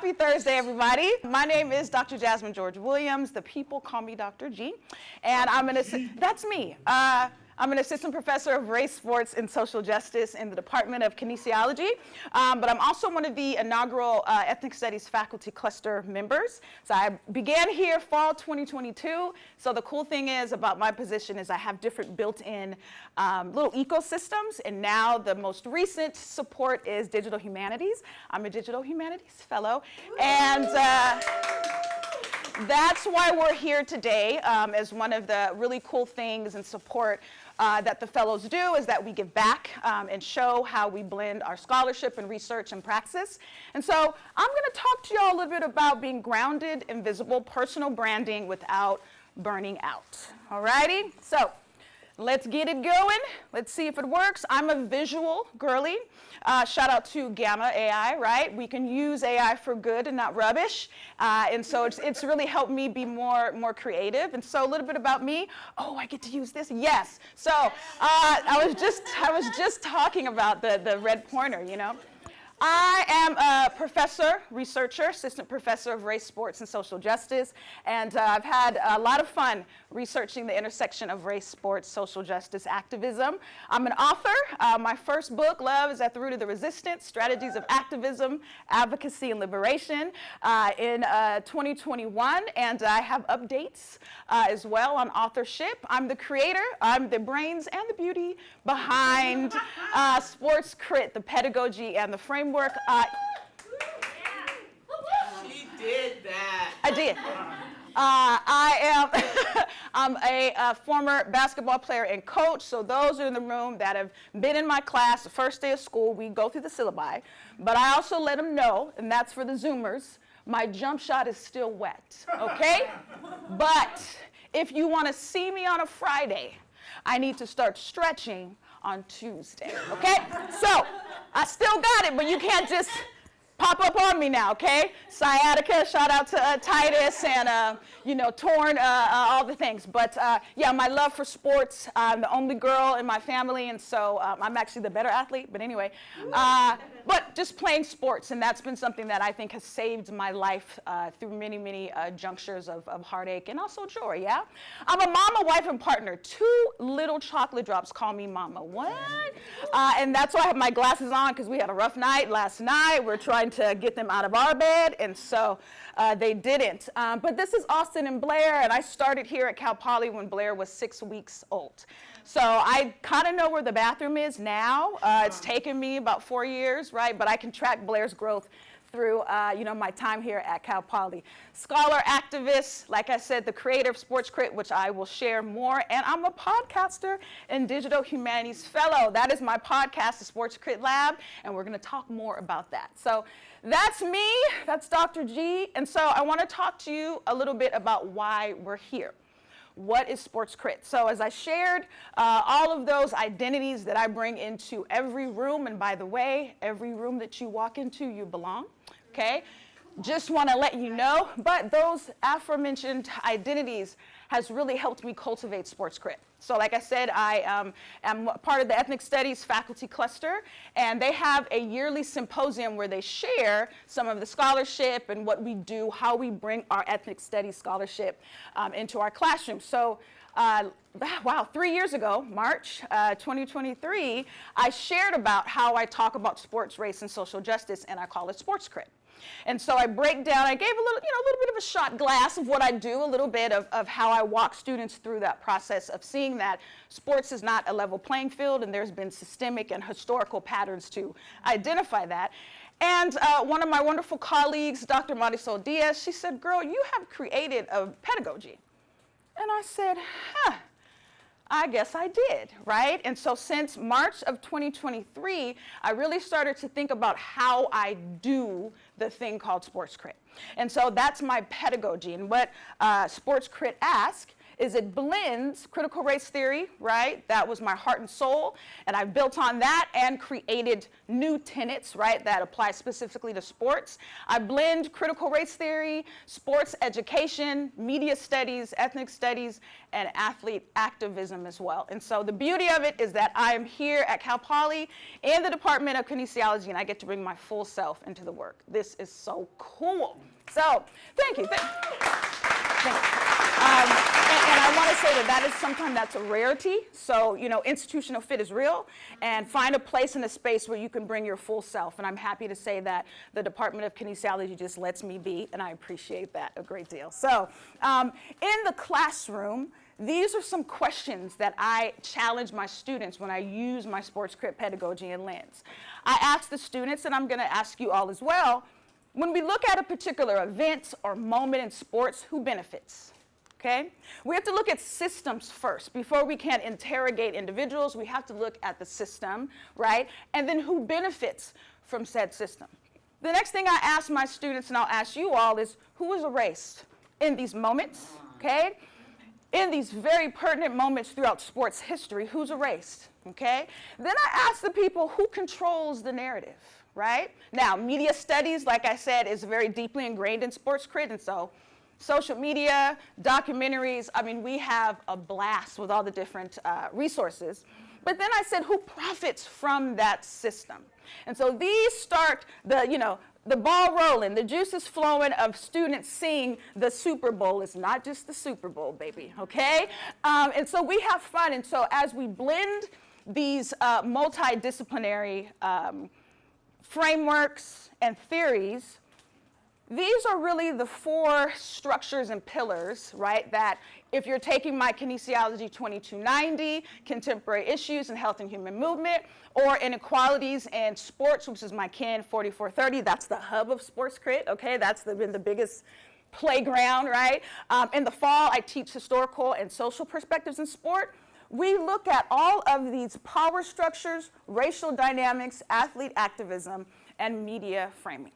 Happy Thursday, everybody. My name is Dr. Gyasmine George-Williams. The people call me Dr. G. And that's me. I'm an assistant professor of race, sports, and social justice in the Department of Kinesiology, but I'm also one of the inaugural Ethnic Studies faculty cluster members. So I began here fall 2022. So the cool thing is about my position is I have different built-in little ecosystems, and now the most recent support is digital humanities. I'm a digital humanities fellow, and that's why we're here today. As one of the really cool things and support that the fellows do is that we give back and show how we blend our scholarship and research and praxis. And so I'm going to talk to you all a little bit about being grounded in visible personal branding without burning out. All righty? So let's get it going. Let's see if it works. I'm a visual girly. Shout out to Gamma AI, right? We can use AI for good and not rubbish. And so it's really helped me be more creative. And so a little bit about me. Oh, I get to use this? Yes. So I was just talking about the red pointer, you know. I am a professor, researcher, assistant professor of race, sports, and social justice, and I've had a lot of fun researching the intersection of race, sports, social justice, activism. I'm an author. My first book, Love is at the Root of the Resistance, Strategies of Activism, Advocacy, and Liberation, in 2021, and I have updates as well on authorship. I'm the creator, I'm the brains and the beauty behind SportsCrit, the pedagogy and the framework. She did that. I did. I'm a former basketball player and coach, so those are in the room that have been in my class the first day of school. We go through the syllabi, but I also let them know, and that's for the Zoomers, my jump shot is still wet, okay? But if you want to see me on a Friday, I need to start stretching on Tuesday, okay? So I still got it, but you can't just pop up on me now, okay? Sciatica, shout out to Titus, and, torn, all the things. But, yeah, my love for sports, I'm the only girl in my family, and so I'm actually the better athlete, but anyway. But just playing sports, and that's been something that I think has saved my life through many, many junctures of heartache and also joy, yeah? I'm a mama, wife, and partner. 2 little chocolate drops call me mama. What? And that's why I have my glasses on, because we had a rough night last night. We're trying to get them out of our bed, and so they didn't. But this is Austin and Blair, and I started here at Cal Poly when Blair was 6 weeks old. So I kind of know where the bathroom is now. It's taken me about 4 years, right? But I can track Blair's growth through, my time here at Cal Poly. Scholar, activist, like I said, the creator of SportsCrit, which I will share more, and I'm a podcaster and digital humanities fellow. That is my podcast, the SportsCrit Lab, and we're going to talk more about that. So that's me, that's Dr. G, and so I want to talk to you a little bit about why we're here. What is SportsCrit? So as I shared, all of those identities that I bring into every room, and by the way, every room that you walk into, you belong, okay? Just want to let you know, but those aforementioned identities has really helped me cultivate SportsCrit. So like I said, I am part of the Ethnic Studies faculty cluster, and they have a yearly symposium where they share some of the scholarship and what we do, how we bring our Ethnic Studies scholarship into our classroom. So, 3 years ago, March 2023, I shared about how I talk about sports, race, and social justice, and I call it SportsCrit. And so I break down, I gave a little bit of a shot glass of what I do, a little bit of how I walk students through that process of seeing that sports is not a level playing field, and there's been systemic and historical patterns to identify that. And one of my wonderful colleagues, Dr. Marisol Diaz, she said, "Girl, you have created a pedagogy." And I said, I guess I did, right? And so since March of 2023, I really started to think about how I do the thing called SportsCrit. And so that's my pedagogy. And what SportsCrit asks is it blends critical race theory, right? That was my heart and soul, and I've built on that and created new tenets, right, that apply specifically to sports. I blend critical race theory, sports education, media studies, ethnic studies, and athlete activism as well. And so the beauty of it is that I am here at Cal Poly in the Department of Kinesiology, and I get to bring my full self into the work. This is so cool. So thank you. Thank you. And I want to say that is sometimes that's a rarity. So, you know, institutional fit is real, and find a place in a space where you can bring your full self. And I'm happy to say that the Department of Kinesiology just lets me be, and I appreciate that a great deal. So in the classroom, these are some questions that I challenge my students when I use my SportsCrit pedagogy and lens. I ask the students, and I'm going to ask you all as well, when we look at a particular event or moment in sports, who benefits? Okay? We have to look at systems first. Before we can interrogate individuals, we have to look at the system, right? And then who benefits from said system. The next thing I ask my students, and I'll ask you all, is who is erased in these moments, okay? In these very pertinent moments throughout sports history, who's erased, okay? Then I ask the people who controls the narrative, right? Now, media studies, like I said, is very deeply ingrained in SportsCrit, and so social media, documentaries, I mean, we have a blast with all the different resources. But then I said, who profits from that system? And so these start the ball rolling, the juices flowing of students seeing the Super Bowl. It's not just the Super Bowl, baby, okay? And so we have fun. And so as we blend these multidisciplinary frameworks and theories, these are really the four structures and pillars, right, that if you're taking my Kinesiology 2290, Contemporary Issues in Health and Human Movement, or Inequalities in Sports, which is my KIN 4430, that's the hub of SportsCrit, okay? That's been the biggest playground, right? In the fall, I teach historical and social perspectives in sport. We look at all of these power structures, racial dynamics, athlete activism, and media framing.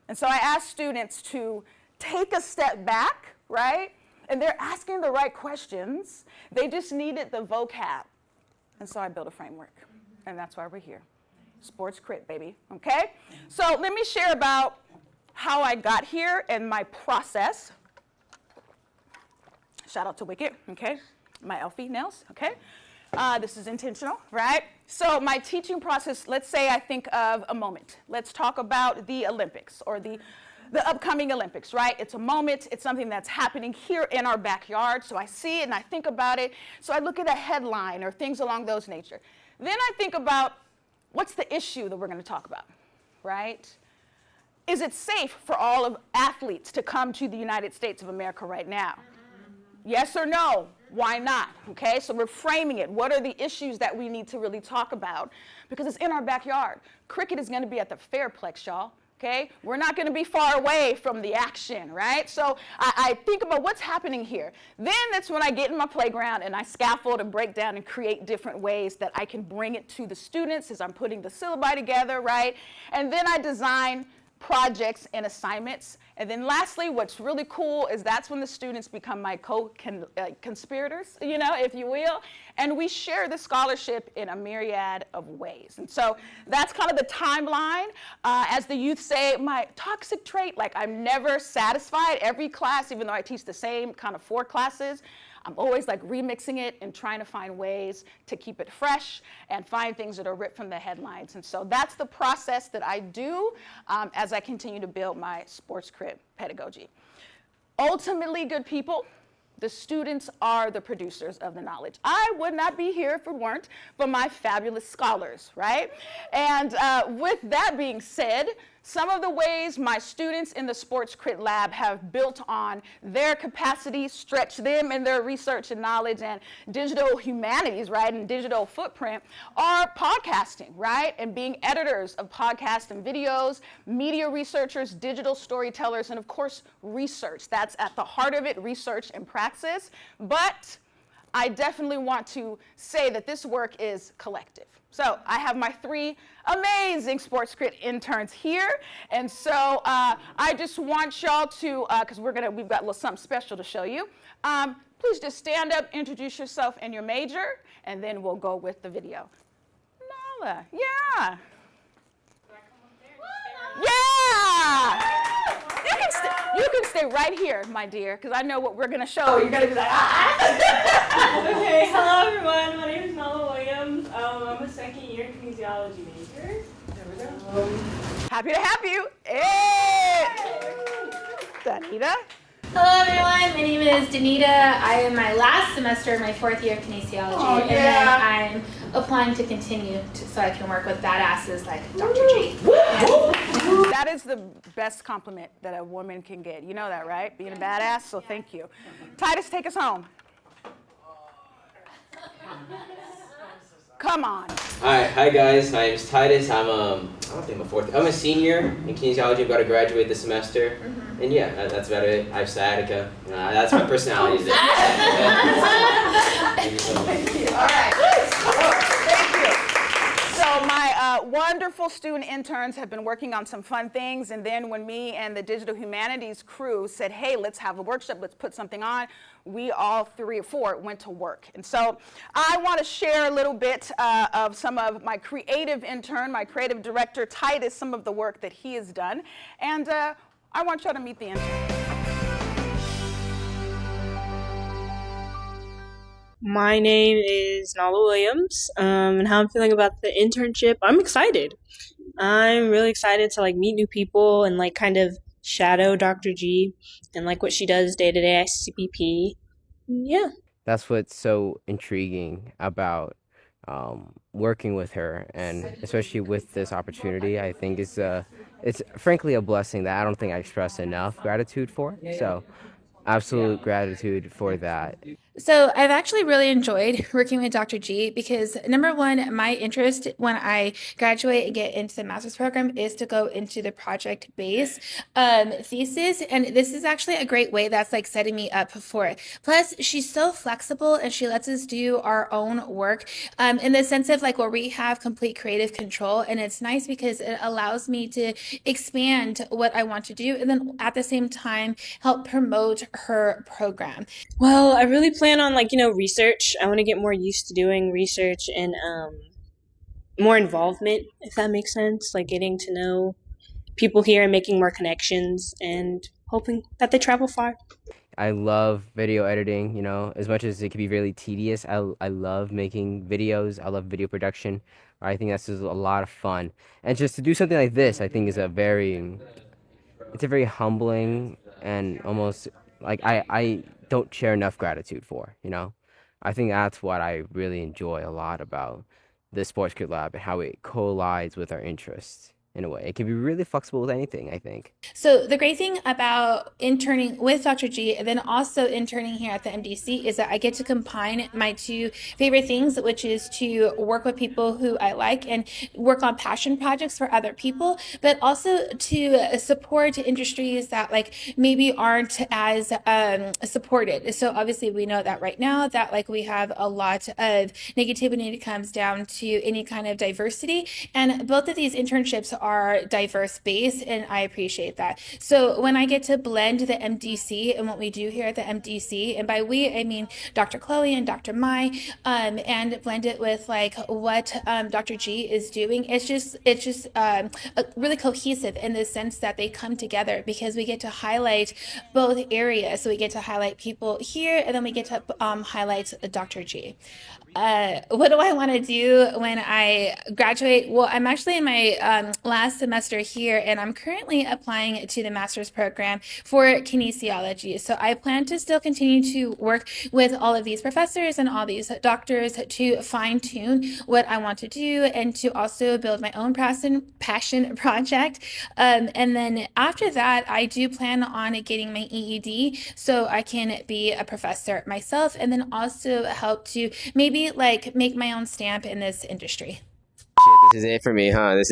And so I ask students to take a step back, right? And they're asking the right questions. They just needed the vocab. And so I built a framework. And that's why we're here. SportsCrit, baby, okay? So let me share about how I got here and my process. Shout out to Wicked, okay? My Elfie nails, okay? This is intentional, right? So my teaching process, let's say I think of a moment. Let's talk about the Olympics or the upcoming Olympics, right? It's a moment, it's something that's happening here in our backyard. So I see it and I think about it. So I look at a headline or things along those nature. Then I think about what's the issue that we're going to talk about, right? Is it safe for all of athletes to come to the United States of America right now? Yes or no? Why not? Okay, so we're framing it. What are the issues that we need to really talk about? Because it's in our backyard. Cricket is going to be at the Fairplex, y'all. Okay, we're not going to be far away from the action, right? So I think about what's happening here. Then that's when I get in my playground and I scaffold and break down and create different ways that I can bring it to the students as I'm putting the syllabi together, right? And then I design projects and assignments. And then lastly, what's really cool is that's when the students become my co-conspirators, you know, if you will. And we share the scholarship in a myriad of ways. And so that's kind of the timeline. As the youth say, my toxic trait, like I'm never satisfied. Every class, even though I teach the same kind of 4 classes, I'm always like remixing it and trying to find ways to keep it fresh and find things that are ripped from the headlines. And so that's the process that I do as I continue to build my SportsCrit pedagogy. Ultimately, good people, the students are the producers of the knowledge. I would not be here if it weren't for my fabulous scholars, right? And with that being said, some of the ways my students in the SportsCrit lab have built on their capacity, stretch them in their research and knowledge and digital humanities, right, and digital footprint are podcasting, right, and being editors of podcasts and videos, media researchers, digital storytellers, and of course, research. That's at the heart of it, research and praxis. But I definitely want to say that this work is collective. So I have my 3 amazing SportsCrit interns here, and so I just want y'all to, because we've got a little something special to show you, please just stand up, introduce yourself and your major, and then we'll go with the video. Nala, yeah. Yeah! You can stay right here, my dear, because I know what we're going to show. You're going to be like, ah! Okay, hello everyone. My name is Nala Williams. I'm a second-year kinesiology major. There we go. Happy to have you. Hey! Danita. Hello everyone, my name is Danita. I am my last semester in my 4th year of kinesiology, and then I'm applying to continue so I can work with badasses like Dr. G. That is the best compliment that a woman can get. You know that, right? Being a badass, so thank you. Titus, take us home. Come on. Hi guys, my name's Titus. I'm I'm a senior in kinesiology. I've got to graduate this semester, and yeah, that's about it. I have sciatica. That's my personality. Thank you. All right. Thank you. So my wonderful student interns have been working on some fun things, and then when me and the Digital Humanities crew said, hey, let's have a workshop, let's put something on, we all 3 or 4 went to work. And so I want to share a little bit of some of my creative intern, my creative director, Titus, some of the work that he has done. And I want y'all to meet the intern. My name is Nala Williams, and how I'm feeling about the internship, I'm excited. I'm really excited to meet new people and kind of shadow Dr. G and what she does day to day at CPP. Yeah. That's what's so intriguing about working with her, and especially with this opportunity. I think it's frankly a blessing that I don't think I express enough gratitude for. So absolute gratitude for that. So I've actually really enjoyed working with Dr. G because number one, my interest when I graduate and get into the master's program is to go into the project-based thesis. And this is actually a great way that's setting me up for it. Plus, she's so flexible and she lets us do our own work in the sense of where we have complete creative control. And it's nice because it allows me to expand what I want to do and then at the same time help promote her program. Well, I really plan on research. I want to get more used to doing research and more involvement, if that makes sense. Getting to know people here and making more connections and hoping that they travel far. I love video editing, as much as it can be really tedious. I love making videos. I love video production. I think that's just a lot of fun. And just to do something like this, I think is it's a very humbling and almost I don't share enough gratitude for, I think that's what I really enjoy a lot about the SportsCrit Lab and how it collides with our interests. In a way, it can be really flexible with anything, I think. So the great thing about interning with Dr. G and then also interning here at the MDC is that I get to combine my 2 favorite things, which is to work with people who I like and work on passion projects for other people, but also to support industries that maybe aren't as supported. So obviously we know that right now that we have a lot of negativity when it comes down to any kind of diversity, and both of these internships are diverse based, and I appreciate that. So when I get to blend the MDC and what we do here at the MDC, and by we I mean Dr. Chloe and Dr. Mai, and blend it with what Dr. G is doing, it's just really cohesive in the sense that they come together because we get to highlight both areas. So we get to highlight people here, and then we get to highlight Dr. G. What do I want to do when I graduate? Well, I'm actually in my last semester here, and I'm currently applying to the master's program for kinesiology. So I plan to still continue to work with all of these professors and all these doctors to fine tune what I want to do and to also build my own passion project. And then after that, I do plan on getting my EED so I can be a professor myself and then also help to maybe make my own stamp in this industry. Shit, this is it for me, huh? This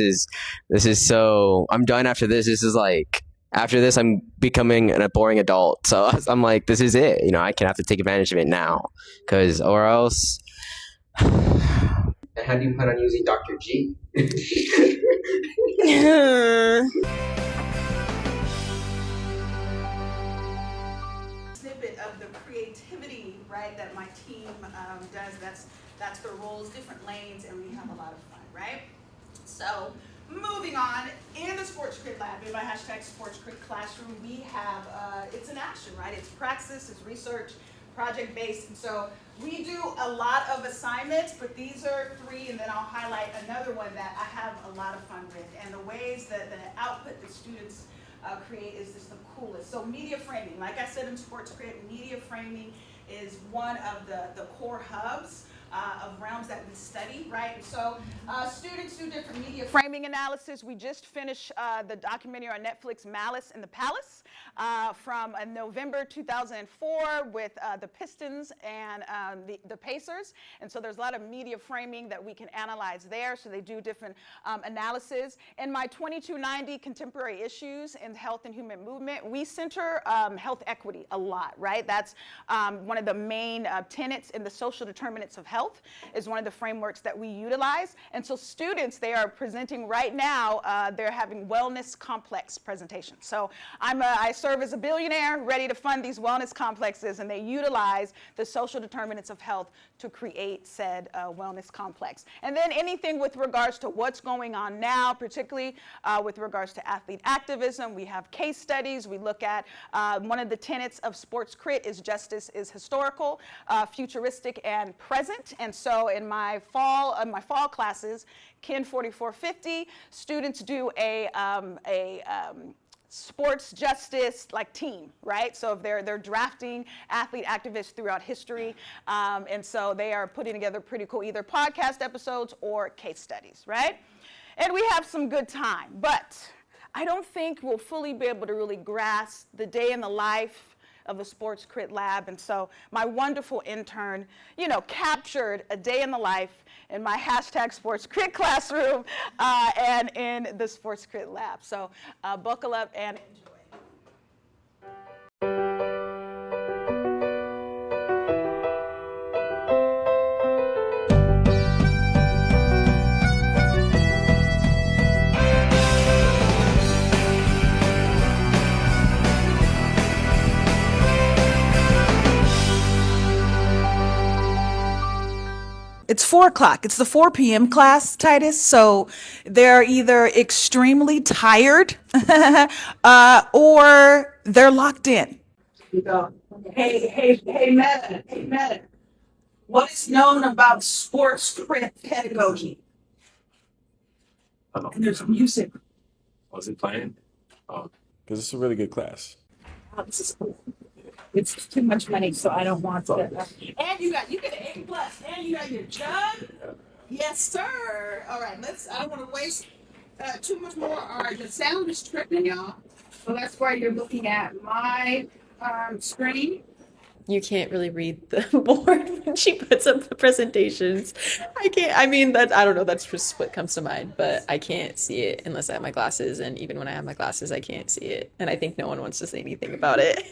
is so, I'm done after this. This is after this, I'm becoming a boring adult. So I'm this is it. I can have to take advantage of it now, or else. And how do you plan on using Dr. G? Snippet bit of the creativity, right, that my team does. That's their roles, different lanes, and we have a lot of fun, right? So moving on, in the SportsCrit lab, in my hashtag SportsCrit classroom, we have, it's an action, right? It's praxis, it's research, project-based, and so we do a lot of assignments, but these are 3, and then I'll highlight another one that I have a lot of fun with, and the ways that the output that students create is just the coolest. So media framing, like I said in SportsCrit, media framing is one of the core hubs of realms that we study, right? And so students do different media framing analysis. We just finished the documentary on Netflix, Malice in the Palace, from November 2004 with the Pistons and the Pacers. And so there's a lot of media framing that we can analyze there. So they do different analysis. In my 2290 Contemporary Issues in Health and Human Movement, we center health equity a lot, right? That's one of the main tenets in the social determinants of health, is one of the frameworks that we utilize. And so students, they are presenting right now, they're having wellness complex presentations. So I serve as a billionaire ready to fund these wellness complexes, and they utilize the social determinants of health to create said wellness complex. And then anything with regards to what's going on now, particularly with regards to athlete activism, we have case studies. We look at one of the tenets of SportsCrit is justice is historical, futuristic, and present. And so in my fall classes, Kin 4450, students do a sports justice like team, right? So if they're drafting athlete activists throughout history, and so they are putting together pretty cool either podcast episodes or case studies, right? And we have some good time, but I don't think we'll fully be able to really grasp the day in the life of the SportsCrit lab. And so my wonderful intern, captured a day in the life in my hashtag SportsCrit classroom and in the SportsCrit lab. So buckle up and enjoy. It's 4 o'clock. It's the 4 p.m. class, Titus. So they're either extremely tired or they're locked in. You go, hey, Meta. What is known about SportsCrit pedagogy? And there's music. Was it playing? Oh, because it's a really good class. Oh, this is cool. It's too much money, so I don't want to. And you get an A+, and you got your jug. Yes, sir. All right, I don't want to waste too much more. All right, the sound is tripping, y'all. So that's why you're looking at my screen. You can't really read the board when she puts up the presentations. I don't know, that's just what comes to mind, but I can't see it unless I have my glasses, and even when I have my glasses, I can't see it. And I think no one wants to say anything about it.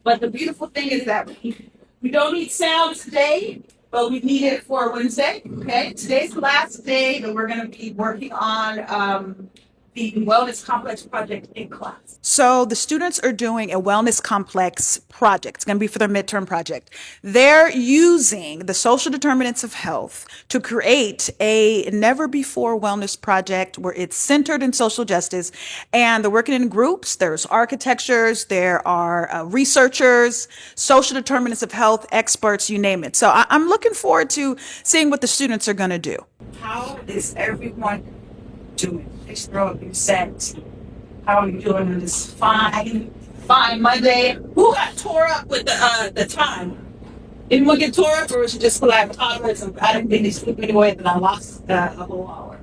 But the beautiful thing is that we don't need sound today, but we need it for Wednesday. Okay, today's the last day that we're going to be working on the Wellness Complex project in class. So the students are doing a Wellness Complex project. It's going to be for their midterm project. They're using the social determinants of health to create a never-before wellness project where it's centered in social justice, and they're working in groups. There's architectures, there are researchers, social determinants of health, experts, you name it. So I'm looking forward to seeing what the students are going to do. How is everyone doing? Just throw up your set. How are you doing on this fine Monday? Who got tore up with the time? Anyone get tore up, or was it just like toddlers? I didn't think they sleep anyway, and I lost a whole hour.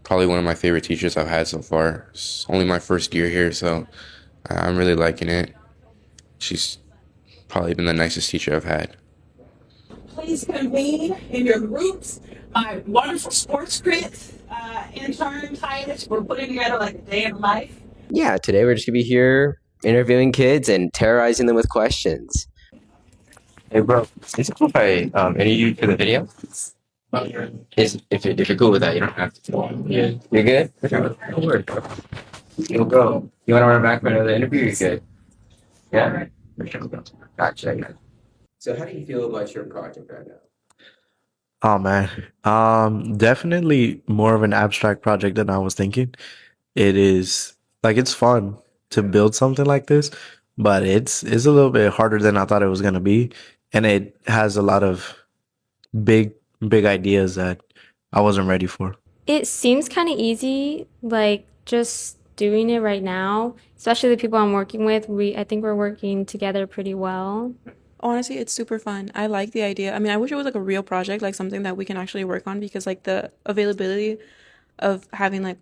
Probably one of my favorite teachers I've had so far. It's only my first year here, so I'm really liking it. She's probably been the nicest teacher I've had. Please convene in your groups. My wonderful SportsCrit intern, Titus, we're putting together like a day in life. Yeah, today we're just going to be here interviewing kids and terrorizing them with questions. Hey, bro, is it cool if I interview you for the video? If you're cool with that, you don't have to. Yeah. You're good? No worries, bro. You'll go. You want to run back for another interview? You're good. Yeah? Gotcha. So how do you feel about your project right now? Oh man. Definitely more of an abstract project than I was thinking. It is like it's fun to build something like this, but it's a little bit harder than I thought it was gonna be, and it has a lot of big big ideas that I wasn't ready for. It seems kind of easy, like just doing it right now, especially the people I'm working with. I think we're working together pretty well. Honestly, it's super fun. I like the idea. I mean, I wish it was like a real project, like something that we can actually work on because like the availability of having like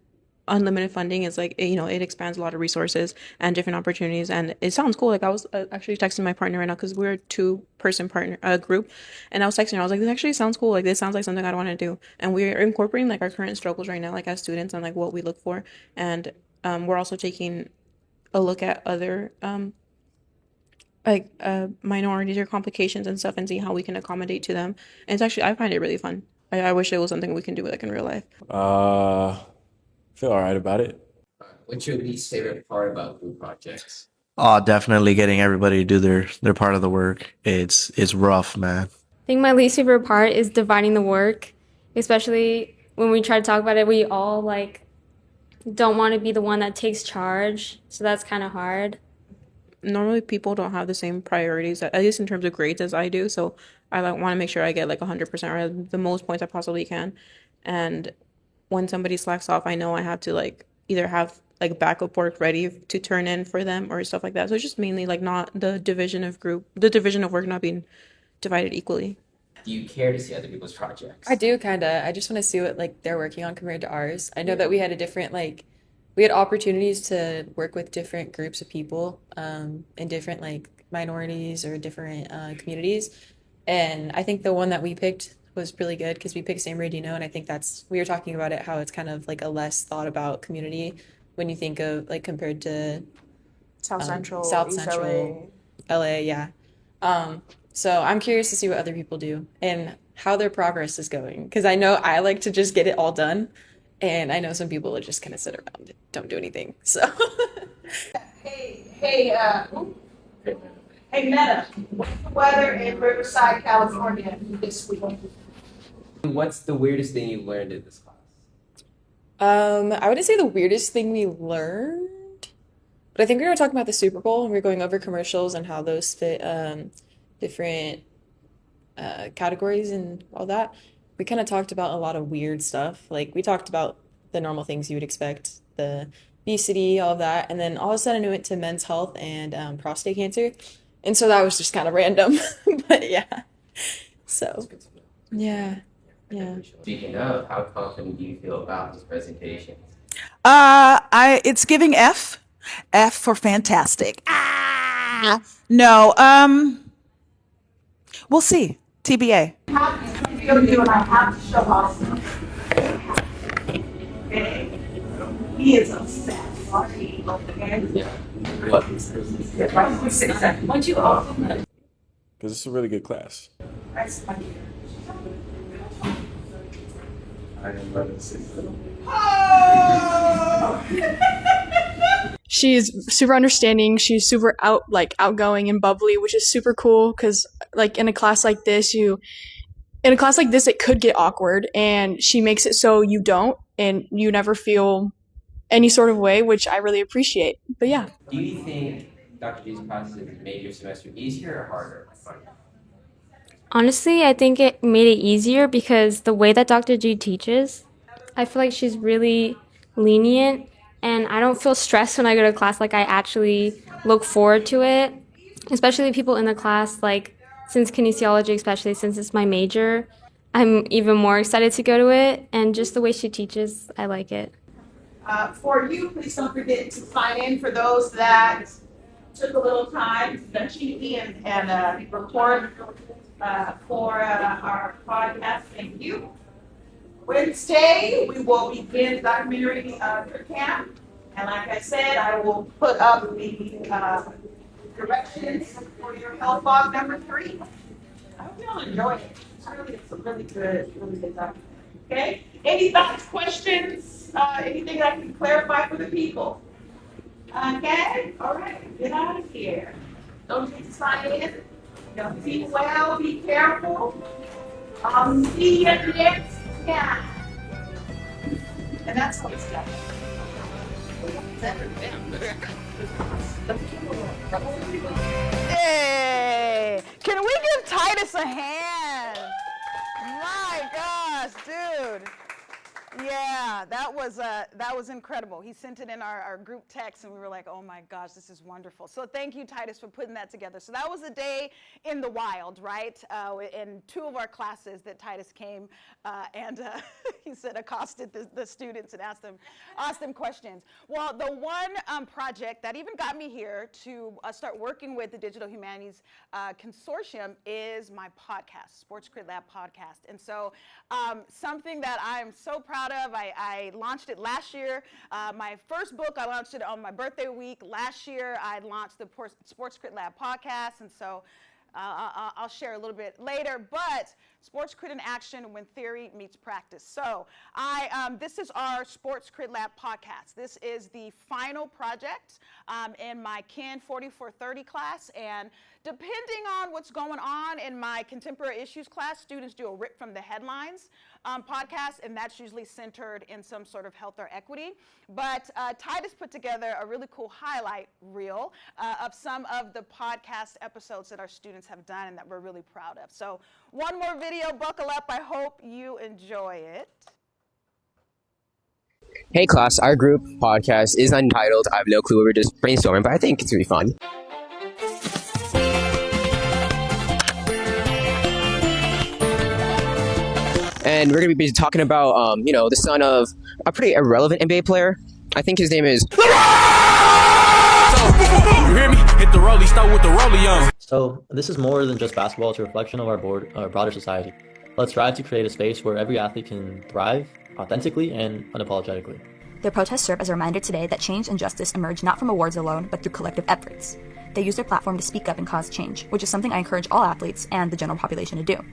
unlimited funding is like, it expands a lot of resources and different opportunities. And it sounds cool. Like I was actually texting my partner right now because we're a 2-person partner group. And I was texting her. I was like, this actually sounds cool. Like this sounds like something I want to do. And we're incorporating like our current struggles right now, like as students and like what we look for. And we're also taking a look at other minorities or complications and stuff and see how we can accommodate to them. And it's actually, I find it really fun. I wish it was something we can do like in real life. Feel all right about it. What's your least favorite part about group projects? Oh, definitely getting everybody to do their part of the work. It's rough, man. I think my least favorite part is dividing the work, especially when we try to talk about it. We all like don't want to be the one that takes charge, so that's kind of hard. Normally people don't have the same priorities, at least in terms of grades, as I do. So I like want to make sure I get like 100% or the most points I possibly can. And when somebody slacks off, I know I have to like either have like backup work ready to turn in for them or stuff like that. So it's just mainly like not the division of work not being divided equally. Do you care to see other people's projects? I do kind of. I just want to see what like they're working on compared to ours. I know that we had a different we had opportunities to work with different groups of people in different like minorities or different communities. And I think the one that we picked was really good because we picked San Bernardino. And I think we were talking about it, how it's kind of like a less thought about community when you think of like compared to South Central, South East Central, LA, yeah. So I'm curious to see what other people do and how their progress is going. Because I know I like to just get it all done. And I know some people will just kind of sit around and don't do anything. So. Hey, Meta, what's the weather in Riverside, California this week? What's the weirdest thing you've learned in this class? I wouldn't say the weirdest thing we learned, but I think we were talking about the Super Bowl and we were going over commercials and how those fit different categories and all that. We kind of talked about a lot of weird stuff. Like we talked about the normal things you would expect, the obesity, all of that. And then all of a sudden it went to men's health and prostate cancer. And so that was just kind of random, but yeah. So, yeah. Speaking of, how confident do you feel about this presentation? It's giving F for fantastic. No, we'll see. TBA. And I have to show Austin. Okay. He is obsessed. Okay. Yeah. What? Once you open it, Because it's a really good class. that's my dear. She's super understanding. She's super outgoing and bubbly, which is super cool because like in a class like this, it could get awkward, and she makes it so you don't, and you never feel any sort of way, which I really appreciate. But yeah. Do you think Dr. G's classes made your semester easier or harder? Honestly, I think it made it easier because the way that Dr. G teaches, I feel like she's really lenient, and I don't feel stressed when I go to class. Like I actually look forward to it, especially people in the class, like since kinesiology, especially since it's my major, I'm even more excited to go to it, and just the way she teaches, I like it. For you, please don't forget to sign in for those that took a little time to cheat me and record for our podcast. Thank you. Wednesday, we will begin documentary camp. And like I said, I will put up the directions for your health log number 3. I hope y'all enjoy it. It's a really good documentary. Okay? Any thoughts, questions, anything I can clarify for the people? Okay? All right. Get out of here. Don't get excited. Be well, be careful. See you next time. And that's what it's done. Hey! Can we give Titus a hand? My gosh, dude. Yeah, that was incredible. He sent it in our group text, and we were like, oh my gosh, this is wonderful. So thank you, Titus, for putting that together. So that was a day in the wild, right? In two of our classes that Titus came and he said accosted the students and asked them questions. Well, the one project that even got me here to start working with the Digital Humanities Consortium is my podcast, SportsCrit Lab podcast. And so something that I'm so proud of, I launched it last year. My first book, I launched it on my birthday week. Last year, I launched the SportsCrit Lab podcast, and so I'll share a little bit later, but SportsCrit in action when theory meets practice. So this is our SportsCrit Lab podcast. This is the final project in my Kin 4430 class, and depending on what's going on in my contemporary issues class, students do a rip from the headlines podcast, and that's usually centered in some sort of health or equity. But Titus put together a really cool highlight reel of some of the podcast episodes that our students have done and that we're really proud of. So one more video, buckle up. I hope you enjoy it. Hey class, our group podcast is untitled. I have no clue. We're just brainstorming, but I think it's gonna be fun. And we're gonna be talking about, the son of a pretty irrelevant NBA player. I think his name is. You hear me? Hit the rollie, start with the rollie on. So this is more than just basketball. It's a reflection of our broader society. Let's strive to create a space where every athlete can thrive authentically and unapologetically. Their protests serve as a reminder today that change and justice emerge not from awards alone, but through collective efforts. They use their platform to speak up and cause change, which is something I encourage all athletes and the general population to do.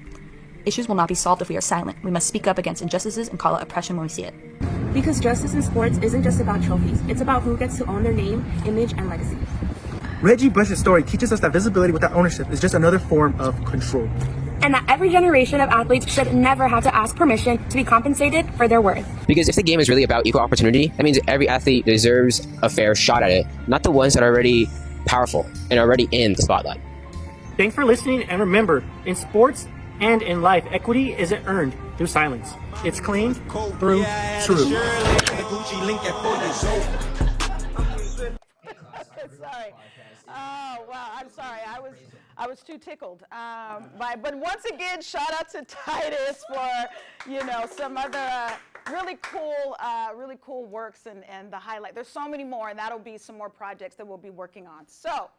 Issues will not be solved if we are silent. We must speak up against injustices and call out oppression when we see it. Because justice in sports isn't just about trophies. It's about who gets to own their name, image, and legacy. Reggie Bush's story teaches us that visibility without ownership is just another form of control. And that every generation of athletes should never have to ask permission to be compensated for their worth. Because if the game is really about equal opportunity, that means every athlete deserves a fair shot at it, not the ones that are already powerful and already in the spotlight. Thanks for listening, and remember, in sports and in life, equity isn't earned through silence. It's claimed through truth. Sorry. Oh, wow. I'm sorry. I was too tickled. But once again, shout out to Titus for, some other really cool works and the highlight. There's so many more, and that'll be some more projects that we'll be working on. So,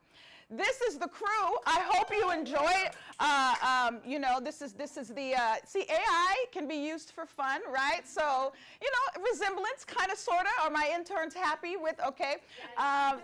this is the crew. I hope you enjoy it. This is the, AI can be used for fun, right? So, resemblance, kind of, sort of. Are my interns happy with, okay? As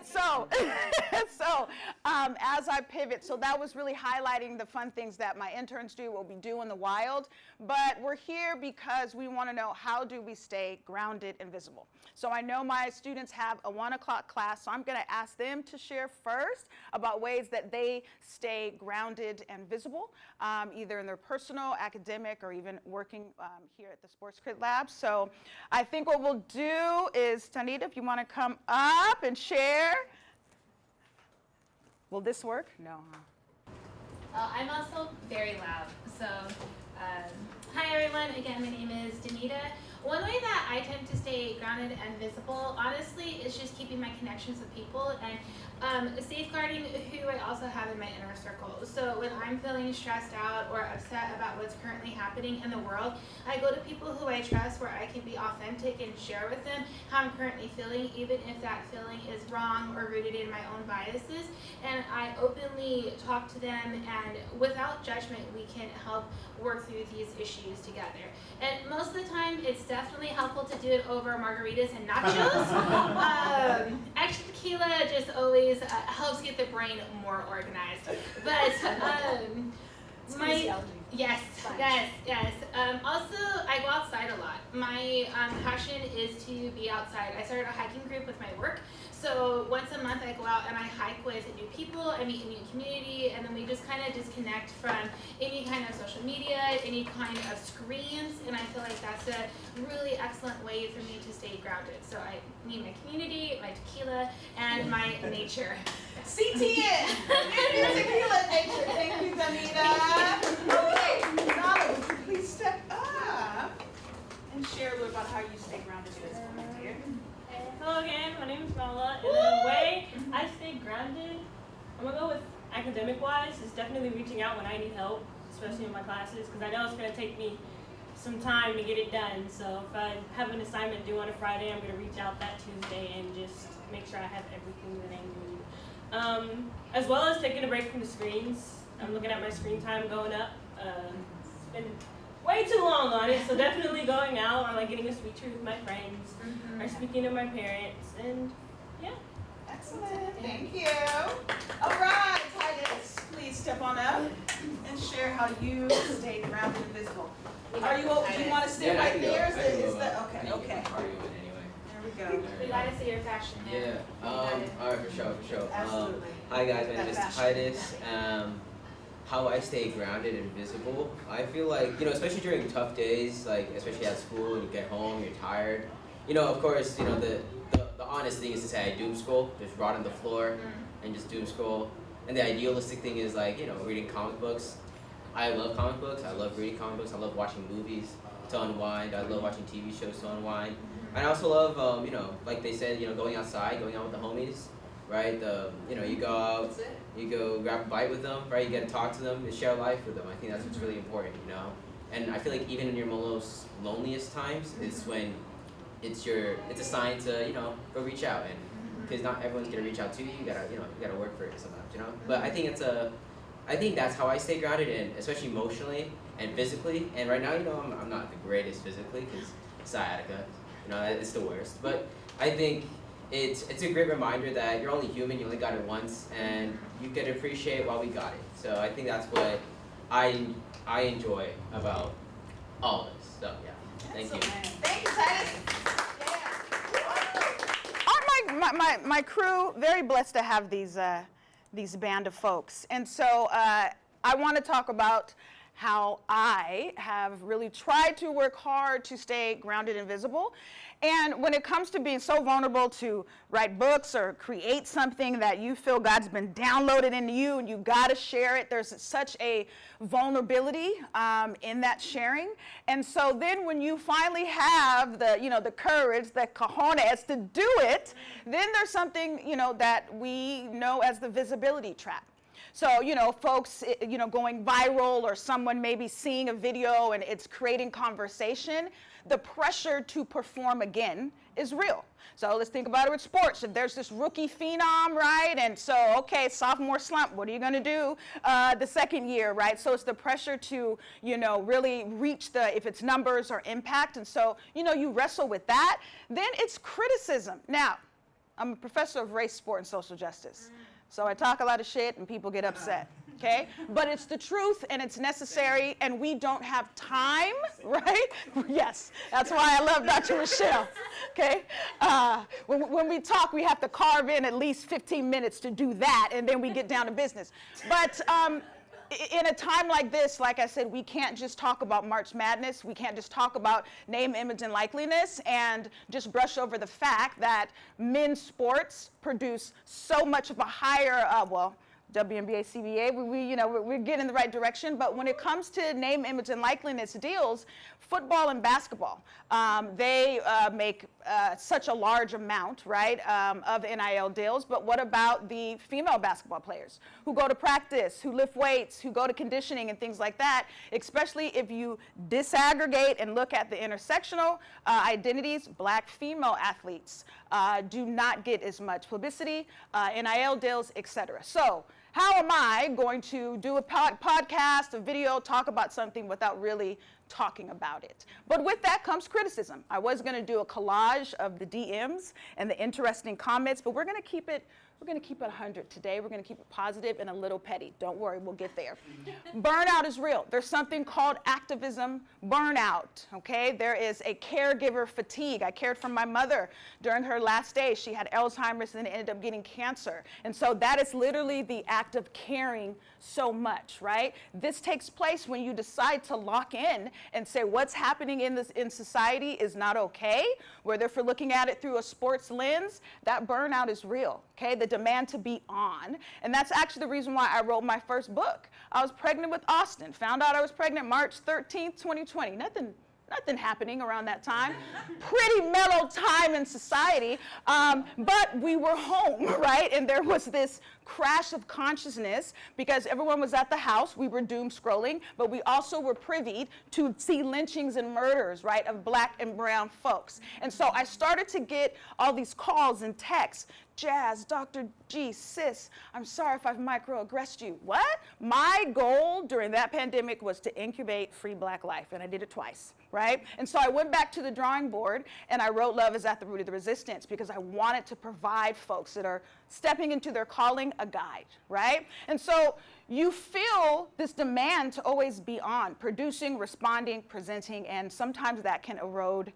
I pivot, so that was really highlighting the fun things that my interns do, what we do in the wild. But we're here because we want to know, how do we stay grounded and visible? So I know my students have a 1 o'clock class, so I'm going to ask them to share first about ways that they stay grounded and visible, either in their personal, academic, or even working here at the SportsCrit Lab. So I think what we'll do is, Tanita, if you want to come up and share. Will this work? No. I'm also very loud. So, hi everyone. Again, my name is Danita. One way that I tend to stay grounded and visible, honestly, is just keeping my connections with people and safeguarding who I also have in my inner circle. So when I'm feeling stressed out or upset about what's currently happening in the world, I go to people who I trust, where I can be authentic and share with them how I'm currently feeling, even if that feeling is wrong or rooted in my own biases. And I openly talk to them, and without judgment, we can help work through these issues together. And most of the time, it's definitely helpful to do it over margaritas and nachos. Extra tequila just always helps get the brain more organized. But Yes. Also, I go outside a lot. My passion is to be outside. I started a hiking group with my work. So once a month I go out and I hike with new people, I meet a new community, and then we just kind of disconnect from any kind of social media, any kind of screens, and I feel like that's a really excellent way for me to stay grounded. So I need my community, my tequila, and my nature. CTN! Tequila and nature. Thank you, Danita. Okay, Nala, would you please step up and share a little about how you stay grounded in this moment here? Hello again, my name is Nala, and the way I stay grounded, I'm gonna go with academic-wise, is definitely reaching out when I need help, especially in my classes, because I know it's gonna take me some time to get it done. So if I have an assignment due on a Friday, I'm gonna reach out that Tuesday and just make sure I have everything that I need. As well as taking a break from the screens. I'm looking at my screen time going up. It's been way too long on it, so definitely going out or like getting a sweet treat with my friends or speaking to my parents, and yeah. Excellent, thank you. All right, Titus, please step on up and share how you stay grounded and visible. Are you, do you want to stay right there? Okay. There we go. We gotta see your fashion. Yeah. All right, for sure. Absolutely. Hi guys, my name is Titus. How I stay grounded and visible, I feel like, especially during tough days, like especially at school, you get home, you're tired. Of course, the honest thing is to say I doom scroll, just rot on the floor and just doom scroll. And the idealistic thing is like, reading comic books. I love comic books, I love reading comic books, I love watching movies to unwind, I love watching TV shows to unwind. And I also love, like they said, going outside, going out with the homies. Right, you go out, you go grab a bite with them, right? You get to talk to them, and share life with them. I think that's what's really important, And I feel like even in your most loneliest times, it's when it's a sign to go reach out, and because not everyone's gonna reach out to you. You gotta work for it sometimes, But I think that's how I stay grounded, and especially emotionally and physically. And right now, I'm not the greatest physically because sciatica, it's the worst. But I think it's a great reminder that you're only human, you only got it once, and you can appreciate while we got it. So I think that's what I enjoy about all of this. So yeah, thank you. Thank you, Titus. Yeah. Aren't my crew very blessed to have these band of folks? And so I want to talk about how I have really tried to work hard to stay grounded and visible. And when it comes to being so vulnerable to write books or create something that you feel God's been downloaded into you and you got to share it, there's such a vulnerability in that sharing. And so then when you finally have the courage, the cojones to do it, then there's something, that we know as the visibility trap. So, folks, going viral or someone maybe seeing a video and it's creating conversation, the pressure to perform again is real. So let's think about it with sports. If there's this rookie phenom, right? And so, okay, sophomore slump, what are you going to do the second year, right? So it's the pressure to, really reach if it's numbers or impact. And so, you wrestle with that. Then it's criticism. Now, I'm a professor of race, sport, and social justice. So I talk a lot of shit and people get upset, okay? But it's the truth and it's necessary and we don't have time, right? Yes, that's why I love Dr. Michelle, okay? When we talk, we have to carve in at least 15 minutes to do that and then we get down to business. But in a time like this, like I said, we can't just talk about March Madness. We can't just talk about name, image, and likeliness and just brush over the fact that men's sports produce so much of a higher, WNBA, CBA, we're getting in the right direction. But when it comes to name, image, and likeliness deals, football and basketball, they make such a large amount, right, of NIL deals. But what about the female basketball players who go to practice, who lift weights, who go to conditioning and things like that, especially if you disaggregate and look at the intersectional identities, black female athletes do not get as much publicity, NIL deals, etc. So how am I going to do a podcast, a video, talk about something without really talking about it? But with that comes criticism. I was going to do a collage of the DMs and the interesting comments, but we're going to keep it We're going to keep it 100 today. We're going to keep it positive and a little petty. Don't worry, we'll get there. Burnout is real. There's something called activism burnout, okay? There is a caregiver fatigue. I cared for my mother during her last days. She had Alzheimer's and then ended up getting cancer. And so that is literally the act of caring so much, right? This takes place when you decide to lock in and say what's happening in society is not okay, whether if we're looking at it through a sports lens, that burnout is real, okay? The demand to be on. And that's actually the reason why I wrote my first book. I was pregnant with Austin, found out I was pregnant March 13th, 2020. Nothing happening around that time. Pretty mellow time in society, but we were home, right? And there was this crash of consciousness because everyone was at the house. We were doom scrolling, but we also were privy to see lynchings and murders, right, of Black and brown folks. And so I started to get all these calls and texts. Jazz, Dr. G, sis, I'm sorry if I've microaggressed you. What? My goal during that pandemic was to incubate free Black life, and I did it twice, right? And so I went back to the drawing board, and I wrote Love is at the Root of the Resistance because I wanted to provide folks that are stepping into their calling a guide, right? And so you feel this demand to always be on, producing, responding, presenting, and sometimes that can erode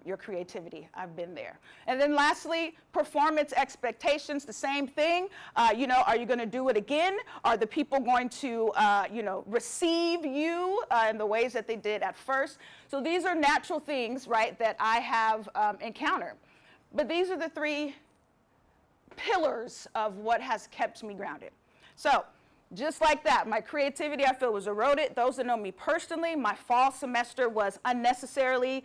your creativity. I've been there. And then lastly, performance expectations, the same thing. Are you going to do it again? Are the people going to, receive you in the ways that they did at first? So these are natural things, right, that I have encountered. But these are the three pillars of what has kept me grounded. So just like that, my creativity, I feel, was eroded. Those that know me personally, my fall semester was unnecessarily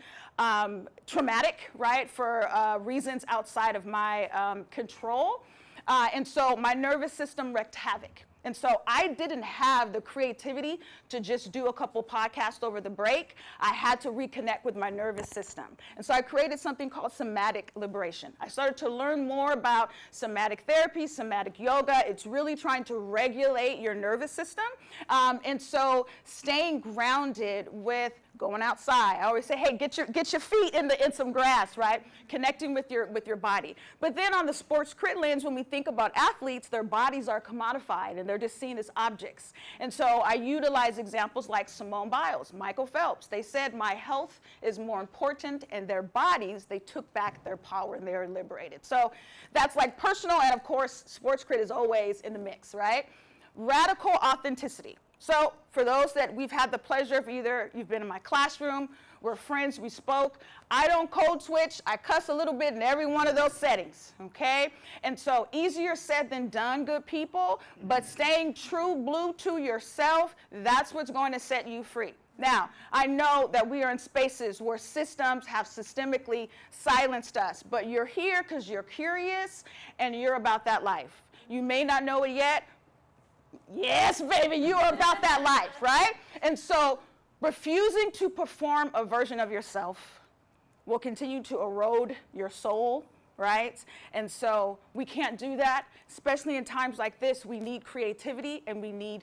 traumatic, right, for reasons outside of my control. And so my nervous system wreaked havoc. And so I didn't have the creativity to just do a couple podcasts over the break. I had to reconnect with my nervous system. And so I created something called somatic liberation. I started to learn more about somatic therapy, somatic yoga. It's really trying to regulate your nervous system. And so staying grounded with going outside. I always say, hey, get your feet in some grass, right? Connecting with your body. But then on the SportsCrit lens, when we think about athletes, their bodies are commodified and they're just seen as objects. And so I utilize examples like Simone Biles, Michael Phelps. They said my health is more important, and their bodies, they took back their power and they are liberated. So that's like personal, and of course, SportsCrit is always in the mix, right? Radical authenticity. So for those that we've had the pleasure of either you've been in my classroom, we're friends, we spoke, I don't code switch, I cuss a little bit in every one of those settings, okay? And so easier said than done, good people, but staying true blue to yourself, that's what's going to set you free. Now, I know that we are in spaces where systems have systemically silenced us, but you're here because you're curious and you're about that life. You may not know it yet. Yes, baby, you are about that life, right? And so refusing to perform a version of yourself will continue to erode your soul, right? And so we can't do that, especially in times like this. We need creativity and we need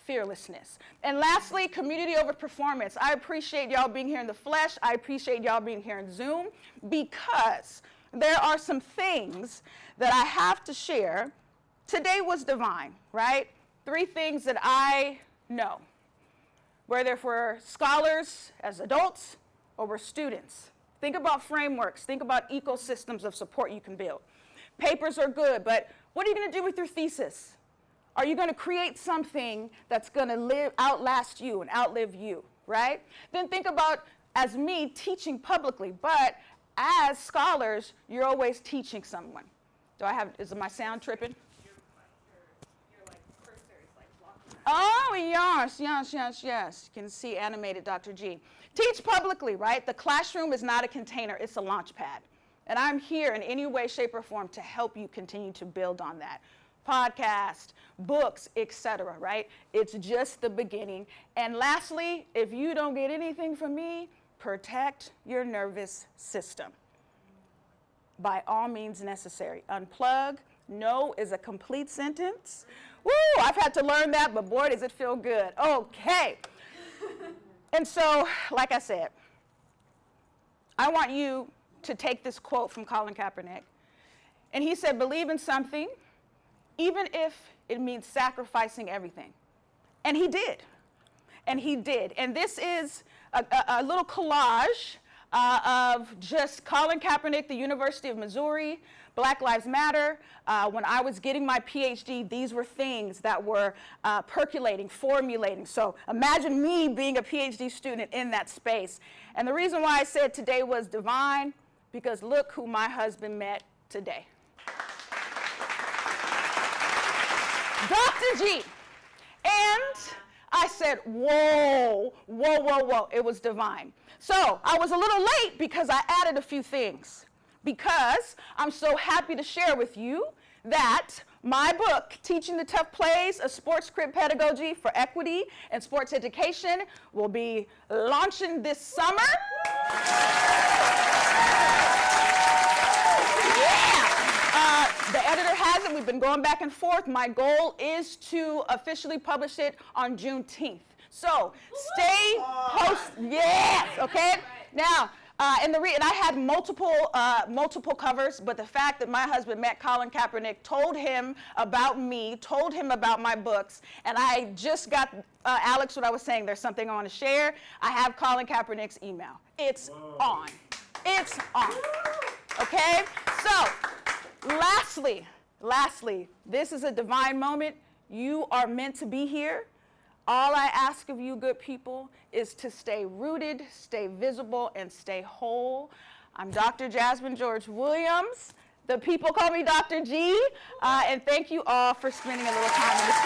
fearlessness. And lastly, community over performance. I appreciate y'all being here in the flesh. I appreciate y'all being here in Zoom because there are some things that I have to share. Today was divine, right? 3 things that I know, whether we're scholars as adults or we're students. Think about frameworks. Think about ecosystems of support you can build. Papers are good, but what are you going to do with your thesis? Are you going to create something that's going to outlast you and outlive you, right? Then think about, as me, teaching publicly, but as scholars, you're always teaching someone. Is my sound tripping? Oh, yes. You can see animated Dr. G. Teach publicly, right? The classroom is not a container, it's a launch pad. And I'm here in any way, shape, or form to help you continue to build on that. Podcast, books, etc., right? It's just the beginning. And lastly, if you don't get anything from me, protect your nervous system. By all means necessary. Unplug. No is a complete sentence. Woo, I've had to learn that, but boy, does it feel good. Okay. And so, like I said, I want you to take this quote from Colin Kaepernick. And he said, believe in something even if it means sacrificing everything. And he did. And he did. And this is a little collage of just Colin Kaepernick, the University of Missouri, Black Lives Matter. When I was getting my PhD, these were things that were percolating, formulating. So imagine me being a PhD student in that space. And the reason why I said today was divine, because look who my husband met today. Dr. G. And I said, whoa, whoa, whoa, whoa. It was divine. So I was a little late because I added a few things. Because I'm so happy to share with you that my book, Teaching the Tough Plays, a SportsCrit Pedagogy for Equity and Sports Education, will be launching this summer. The editor has it. We've been going back and forth. My goal is to officially publish it on Juneteenth. So stay post. Yes, okay? Now, and I had multiple covers, but the fact that my husband met Colin Kaepernick, told him about me, told him about my books, and I just got, Alex, what I was saying, there's something I want to share. I have Colin Kaepernick's email. It's on. It's on. Okay? So, lastly, this is a divine moment. You are meant to be here. All I ask of you, good people, is to stay rooted, stay visible, and stay whole. I'm Dr. Gyasmine George-Williams. The people call me Dr. G. And thank you all for spending a little time in this